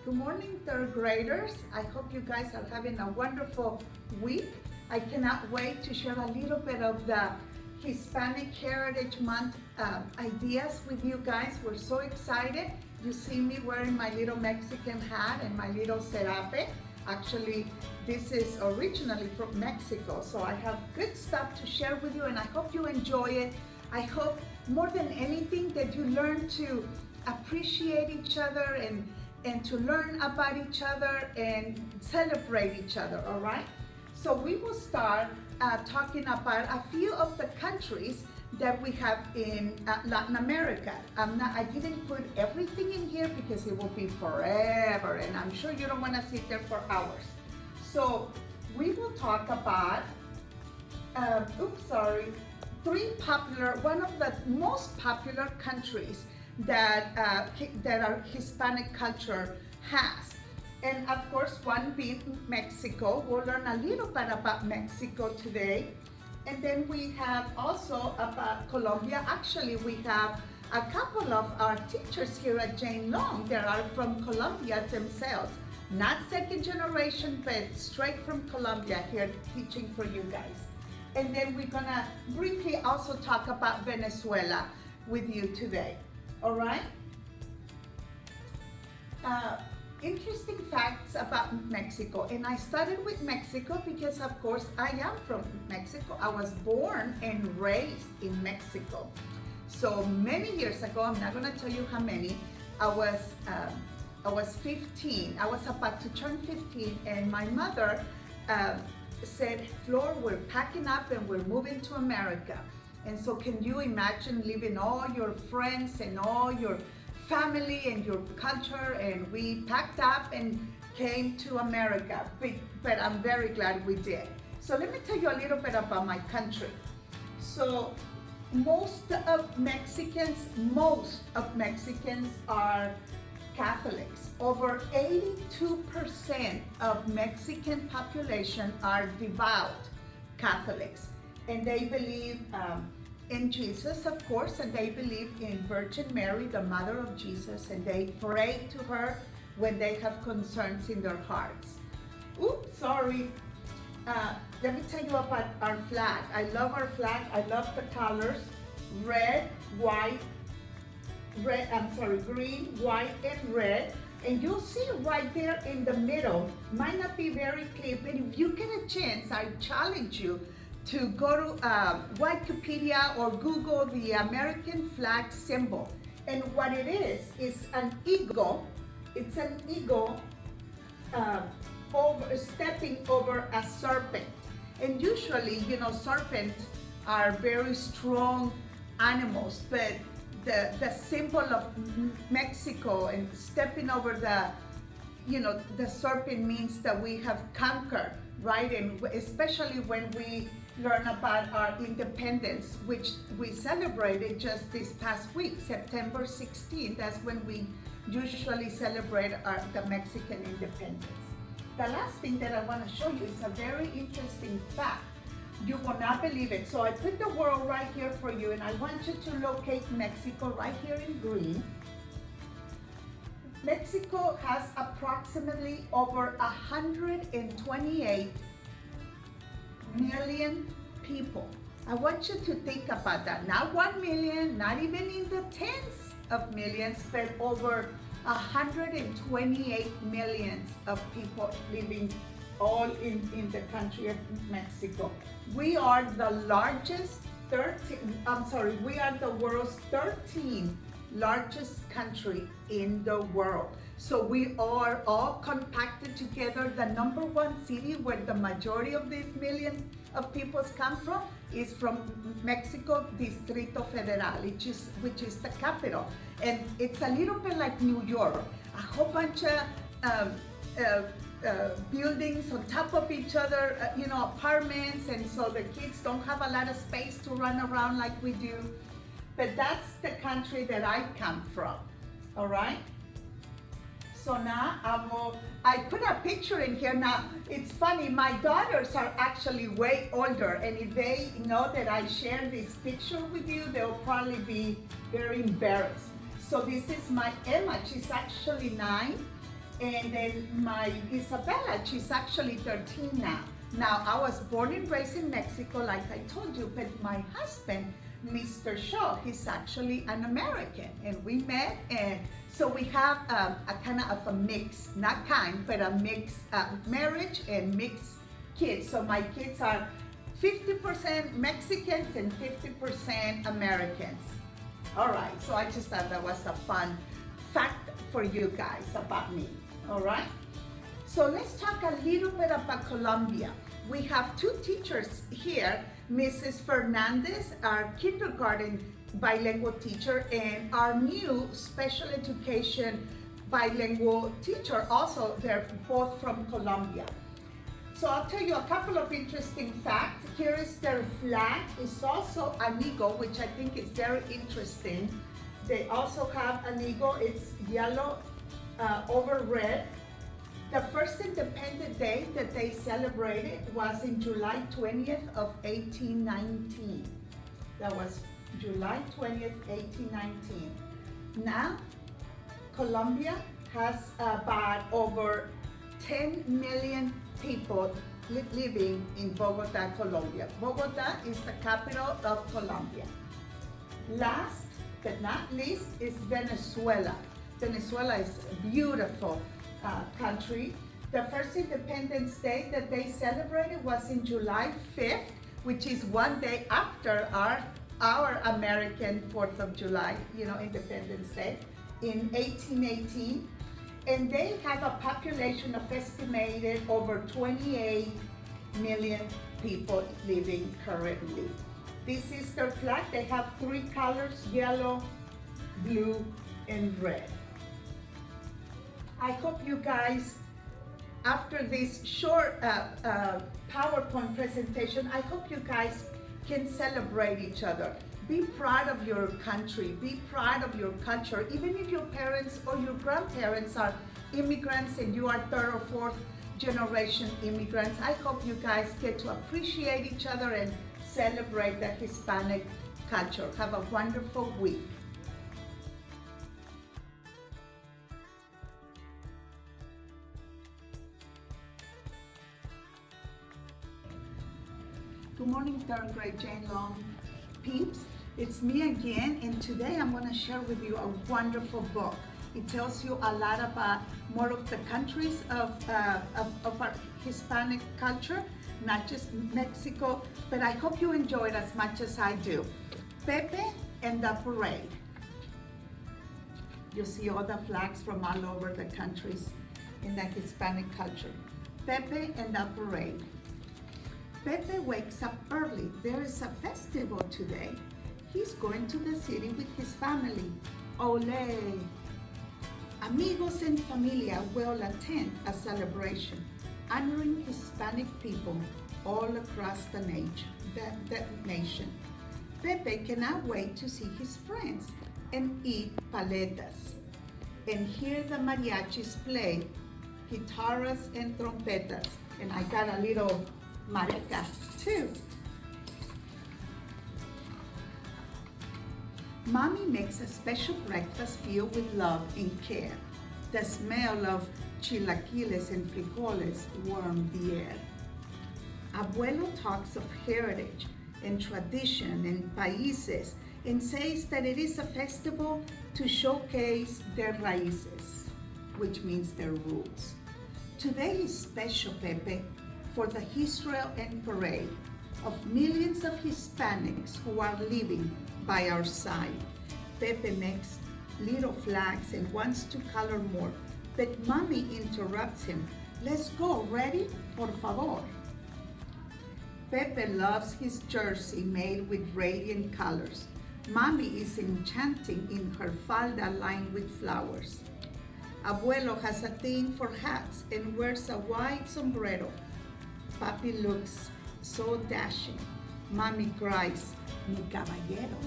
Good morning, third graders. I hope you guys are having a wonderful week. I cannot wait to share a little bit of the Hispanic Heritage Month ideas with you guys. We're so excited. You see me wearing my little Mexican hat and my little serape. Actually, this is originally from Mexico, so I have good stuff to share with you and I hope you enjoy it. I hope more than anything that you learn to appreciate each other and to learn about each other and celebrate each other, all right? So we will start talking about a few of the countries that we have in Latin America. I didn't put everything in here because it will be forever and I'm sure you don't want to sit there for hours. So we will talk about, one of the most popular countries that our Hispanic culture has. And of course, one being Mexico. We'll learn a little bit about Mexico today. And then we have also about Colombia. Actually, we have a couple of our teachers here at Jane Long that are from Colombia themselves. Not second generation, but straight from Colombia here teaching for you guys. And then we're gonna briefly also talk about Venezuela with you today. All right? Interesting facts about Mexico. And I started with Mexico because, of course, I am from Mexico. I was born and raised in Mexico. So many years ago, I'm not going to tell you how many, I was 15. I was about to turn 15, and my mother said, Flor, we're packing up and we're moving to America. And so can you imagine leaving all your friends and all your family and your culture? And we packed up and came to America, but I'm very glad we did. So let me tell you a little bit about my country. So most of Mexicans are Catholics. Over 82% of Mexican population are devout Catholics. And they believe in Jesus, of course, and they believe in Virgin Mary, the mother of Jesus, and they pray to her when they have concerns in their hearts. Oops, sorry. Let me tell you about our flag. I love our flag. I love the colors: green, white, and red. And you'll see right there in the middle, might not be very clear, but if you get a chance, I challenge you to go to Wikipedia or Google the American flag symbol. And what it is an eagle. It's an eagle stepping over a serpent. And usually, serpents are very strong animals, but the symbol of Mexico and stepping over the serpent means that we have conquered, right? And especially when we learn about our independence, which we celebrated just this past week, September 16th. That's when we usually celebrate the Mexican independence. The last thing that I want to show you is a very interesting fact. You will not believe it. So I put the world right here for you, and I want you to locate Mexico right here in green. Mexico has approximately over 128 million people. I want you to think about that. Not 1 million, not even in the tens of millions, but over 128 millions of people living all in the country of Mexico. We are the we are the world's 13th largest country in the world. So we are all compacted together. The #1 city where the majority of these millions of people come from is from Mexico, Distrito Federal, which is the capital. And it's a little bit like New York, a whole bunch of buildings on top of each other, apartments, and so the kids don't have a lot of space to run around like we do. But that's the country that I come from, all right? So now I put a picture in here. Now, it's funny, my daughters are actually way older, and if they know that I share this picture with you, they'll probably be very embarrassed. So this is my Emma, she's actually 9, And then my Isabella, she's actually 13 now. Now, I was born and raised in Mexico, like I told you, but my husband, Mr. Shaw, he's actually an American. And we met, and so we have a kind of a mix, not kind, but a mixed marriage and mixed kids. So my kids are 50% Mexicans and 50% Americans. All right, so I just thought that was a fun fact for you guys about me. All right, so let's talk a little bit about Colombia. We have two teachers here, Mrs. Fernandez, our kindergarten bilingual teacher, and our new special education bilingual teacher, also they're both from Colombia. So I'll tell you a couple of interesting facts. Here is their flag. It's also an eagle, which I think is very interesting. They also have an eagle. It's yellow over red. The first independent day that they celebrated was in July 20th of 1819. That was July 20th, 1819. Now, Colombia has about over 10 million people living in Bogota, Colombia. Bogota is the capital of Colombia. Last but not least is Venezuela. Venezuela is a beautiful country. The first Independence Day that they celebrated was in July 5th, which is one day after our American 4th of July, Independence Day, in 1818. And they have a population of estimated over 28 million people living currently. This is their flag. They have three colors, yellow, blue, and red. I hope you guys, after this short PowerPoint presentation, I hope you guys can celebrate each other. Be proud of your country, be proud of your culture, even if your parents or your grandparents are immigrants and you are third or fourth generation immigrants. I hope you guys get to appreciate each other and celebrate the Hispanic culture. Have a wonderful week. Good morning, third grade Jane Long peeps. It's me again, and today I'm going to share with you a wonderful book. It tells you a lot about more of the countries of our Hispanic culture, not just Mexico, but I hope you enjoy it as much as I do. Pepe and the Parade. You see all the flags from all over the countries in the Hispanic culture. Pepe and the Parade. Pepe wakes up early. There is a festival today. He's going to the city with his family. Ole! Amigos and familia will attend a celebration honoring Hispanic people all across the nation. Pepe cannot wait to see his friends and eat paletas and hear the mariachis play guitarras and trompetas. And I got a little marica too. Mommy makes a special breakfast filled with love and care. The smell of chilaquiles and frijoles warm the air. Abuelo talks of heritage and tradition and países and says that it is a festival to showcase their raíces, which means their roots. Today is special, Pepe, for the history and parade of millions of Hispanics who are living by our side. Pepe makes little flags and wants to color more, but Mommy interrupts him. Let's go, ready? Por favor. Pepe loves his jersey made with radiant colors. Mommy is enchanting in her falda lined with flowers. Abuelo has a thing for hats and wears a white sombrero. Papi looks so dashing. Mommy cries, mi caballero.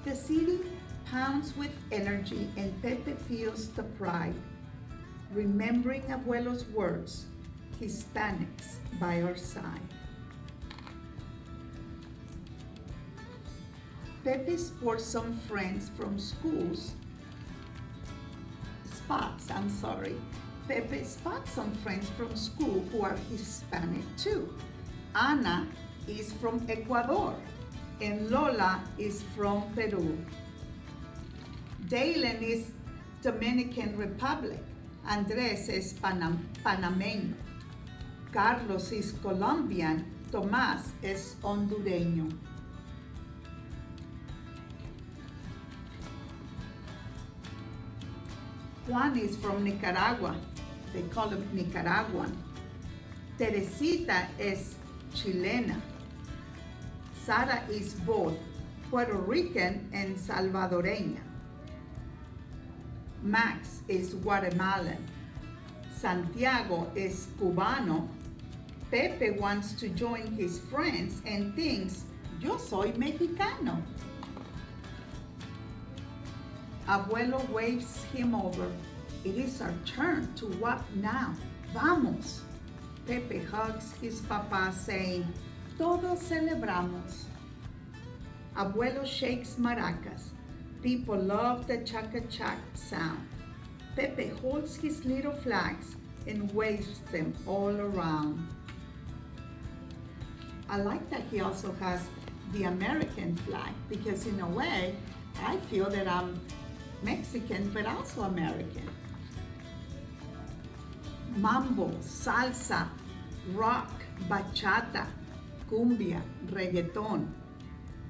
The city pounds with energy and Pepe feels the pride, remembering Abuelo's words, Hispanics by our side. Pepe spots some friends from Pepe spots some friends from school who are Hispanic too. Ana is from Ecuador and Lola is from Peru. Dalen is Dominican Republic. Andres es panameño. Carlos is Colombian. Tomás es hondureño. Juan is from Nicaragua. They call him Nicaraguan. Teresita es Chilena. Sara is both Puerto Rican and Salvadoreña. Max is Guatemalan. Santiago is Cubano. Pepe wants to join his friends and thinks, yo soy mexicano. Abuelo waves him over. It is our turn to walk now. Vamos. Pepe hugs his papa saying, todos celebramos. Abuelo shakes maracas. People love the chaca-chac sound. Pepe holds his little flags and waves them all around. I like that he also has the American flag because in a way, I feel that I'm Mexican, but also American. Mambo, salsa, rock, bachata, cumbia, reggaeton.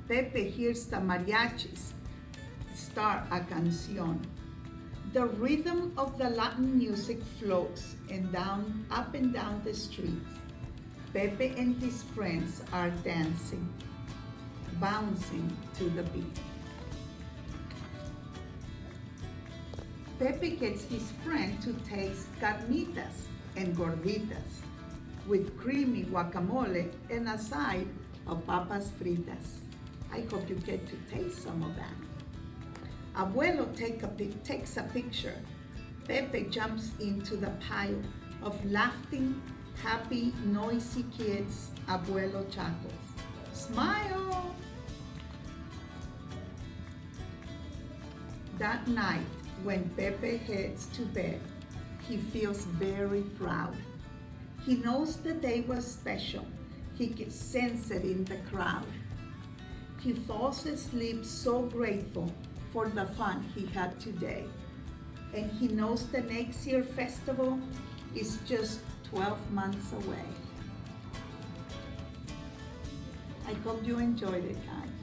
Pepe hears the mariachis start a canción. The rhythm of the Latin music floats up and down the streets. Pepe and his friends are dancing, bouncing to the beat. Pepe gets his friend to taste carnitas and gorditas with creamy guacamole and a side of papas fritas. I hope you get to taste some of that. Abuelo takes a picture. Pepe jumps into the pile of laughing, happy, noisy kids. Abuelo chuckles. Smile! That night, when Pepe heads to bed, he feels very proud. He knows the day was special. He can sense it in the crowd. He falls asleep so grateful for the fun he had today. And he knows the next year festival is just 12 months away. I hope you enjoyed it, guys.